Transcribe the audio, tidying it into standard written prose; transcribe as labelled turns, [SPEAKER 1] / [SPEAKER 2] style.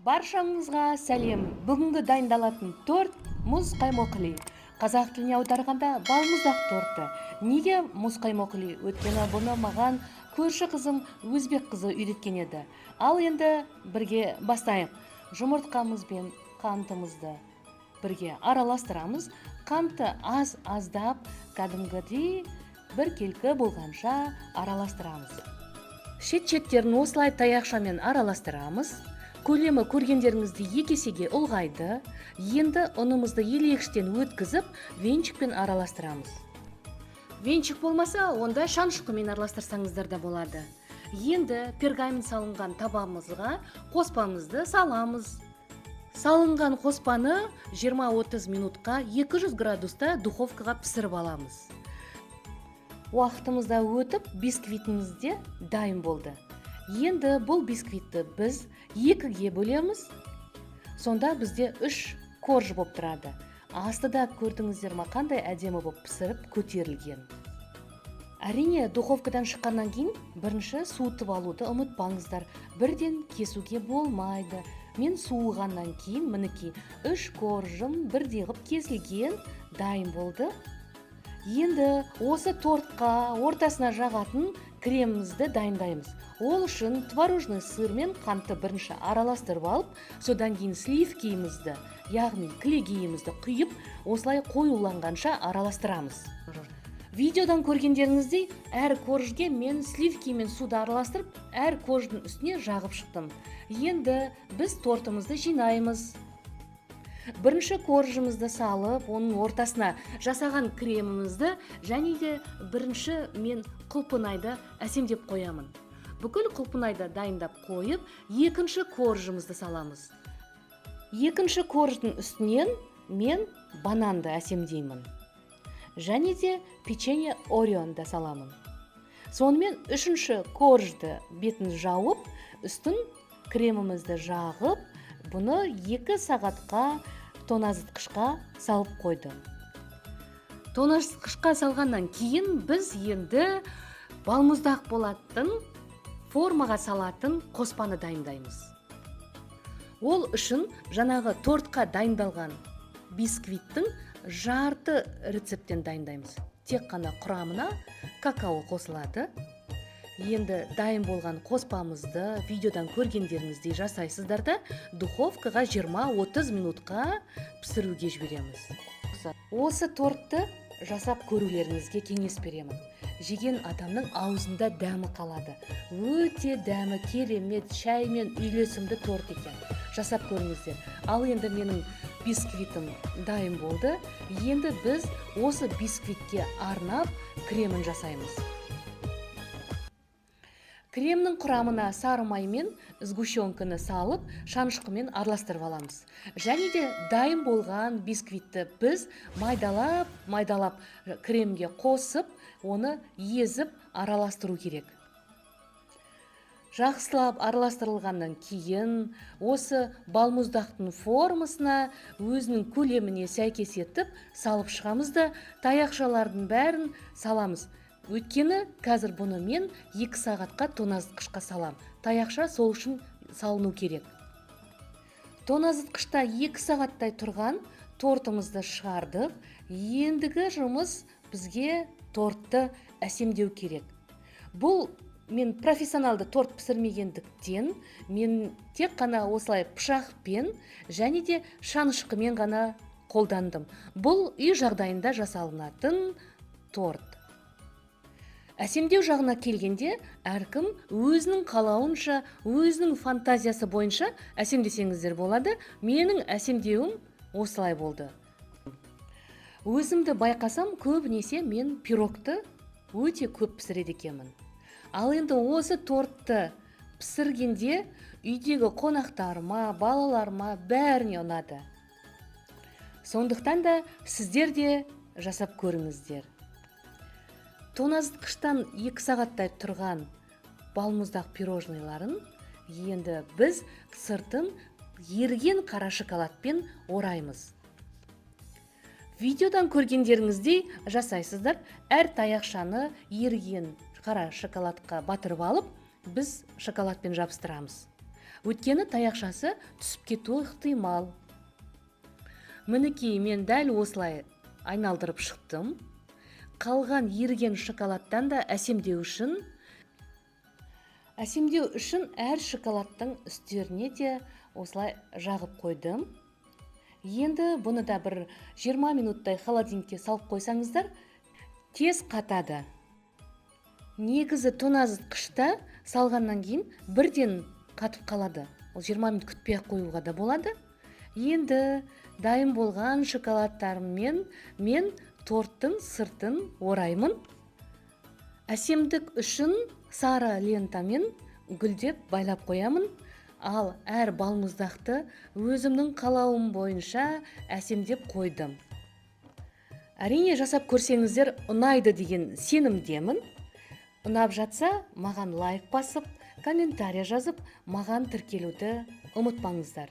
[SPEAKER 1] Баршаңызға сәлем. Бүгінгі дайындалатын торт мұз қаймоқли. Қазақ тіліне аударғанда балмұздақ торты. Неге мұз қаймоқли? Өйткені бұны маған көрші қызым өзбек қызы үйреткен еді. Ал енді бірге бастайық. Жұмыртқамыз бен қантымызды бірге араластырамыз. Қанты аздап, кәдімгідей бір келкі болғанша араластырамыз. Шет-шеттерін осылай таяқшамен араластырамыз. Көлемі көргендеріңізді екесеге ұлғайды. Енді ұнымызды елегіштен өткізіп, венчикпен араластырамыз. Венчик болмаса, онда шаншқымен араластырсаңыздар да болады. Енді пергамент салынған табамызға қоспамызды саламыз. Салынған қоспаны 20-30 минутқа 200 градуста духовкаға пісіріп аламыз. Уақытымызда өтіп, бисквитіміз де дайын болды. Енді бұл бисквитті біз 2-ге бөлеміз. Сонда бізде 3 корж болып тұрады. Астыда көрдіңіздер ме, қандай әдемі болып пісіріп көтерілген. Әрине, духовкадан шыққаннан кейін бірінші суытып алуды ұмытпаңыздар. Бірден кесуге болмайды. Мен суығаннан кейін мінекей 3 коржым бірдей ғып кесілген, дайын болды. Енді осы тортқа ортасына жағатын кремімізді дайындаймыз. Ол үшін творожный сыр мен қантты бірінші араластырып алып, содан кейін сливкиімізді, яғни кілегейімізді құйып, осылай қоюланғанша араластырамыз. Видеодан көргендеріңіздей, әр коржге мен сливки мен суды араластырып, әр корждың үстіне жағып шықтым. Енді біз тортымызды жинаймыз. Бірінші коржымызды салып, оның ортасына жасаған кремімізді және де бірінші мен құлпынайды әсемдеп қоямын. Бүкіл құлпынайды дайындап қойып, екінші коржымызды саламыз. Екінші корждың үстінен мен бананды әсемдеймін. Және де печенье Орионды саламын. Сонымен үшінші коржды бетін жауып, үстін кремімізді жағып, бұны 2 сағатқа тоңазытқышқа салып қойдым. Тоңазытқышқа салғаннан кейін біз енді балмұздақ болатын формаға салатын қоспаны дайындаймыз. Ол үшін жаңағы тортқа дайындалған бисквиттің жарты рецептен дайындаймыз. Тек қана құрамына какао қосылады. Енді дайын болған қоспамызды видеодан көргендеріңіздей жасайсыздар да, духовкаға 20-30 минутқа пісіруге жібереміз. Осы тортты жасап көрулеріңізге кеңес беремін. Жеген адамның аузында дәмі қалады. Өте дәмі керемет, шаймен үйлесімді торт екен. Жасап көріңіздер. Ал енді менің бисквитім дайын болды. Енді біз осы бисквитке арнап кремін жасаймыз. Кремнің құрамына сары май мен сгущенканы салып, шанышқымен араластырып аламыз. Және де дайын болған бисквитті біз майдалап кремге қосып, оны езіп араластыру керек. Жақсылап араластырылғаннан кейін осы балмұздақтың формасына өзінің көлеміне сәйкес етіп салып шығамыз да таяқшалардың бәрін саламыз. Өйткені қазір бұны мен 2 сағатқа тоңазытқышқа салам. Таяқша сол үшін салыну керек. Тоңазытқышта 2 сағаттай тұрған тортымызды шығардық. Ендігі жұмыс бізге тортты әсемдеу керек. Бұл мен профессионалды торт пісірмегендіктен, мен тек қана осылай пышақпен және де шанышқымен ғана қолдандым. Бұл үй жағдайында жасалынатын торт. Әсемдеу жағына келгенде, әркім өзінің қалауынша, өзінің фантазиясы бойынша әсемдесеңіздер болады. Менің әсемдеуім осылай болды. Өзімді байқасам, көбінесе мен пирогты өте көп пісіреді екенмін. Ал енді осы тортты пісіргенде үйдегі қонақтарыма, балаларыма бәріне ұнады. Сондықтан да сіздер де жасап көріңіздер. Тоңазытқыштан 2 сағаттай тұрған балмұздақ пирожныйларын енді біз сыртын еріген қара шоколадпен ораймыз. Видеодан көргендеріңіздей жасайсыздар. Әр таяқшаны еріген қара шоколадқа батырып алып, біз шоколадпен жабыстырамыз. Өйткені таяқшасы түсіп кетуі ықтимал. Мінекей мен дәл осылай айналдырып шықтым. Қалған еріген шоколадтан да әсемдеу үшін әр шоколадтың үстеріне де осылай жағып қойдым. Енді бұны да бір 20 минуттай холодильникке салып қойсаңыздар, тез қатады. Негізі тоңазытқышта салғаннан кейін бірден қатып қалады. Ол 20 минут күтпей қоюға да болады. Енді дайын болған шоколадтарыммен мен торттың сыртын ораймын. Әсемдік үшін сары лентамен гүлдеп байлап қоямын. Ал әр балмұздақты өзімнің қалауым бойынша әсемдеп қойдым. Әрине жасап көрсеңіздер ұнайды деген сенімдемін. Ұнап жатса, маған лайк басып, комментарий жазып, маған тіркелуді ұмытпаңыздар.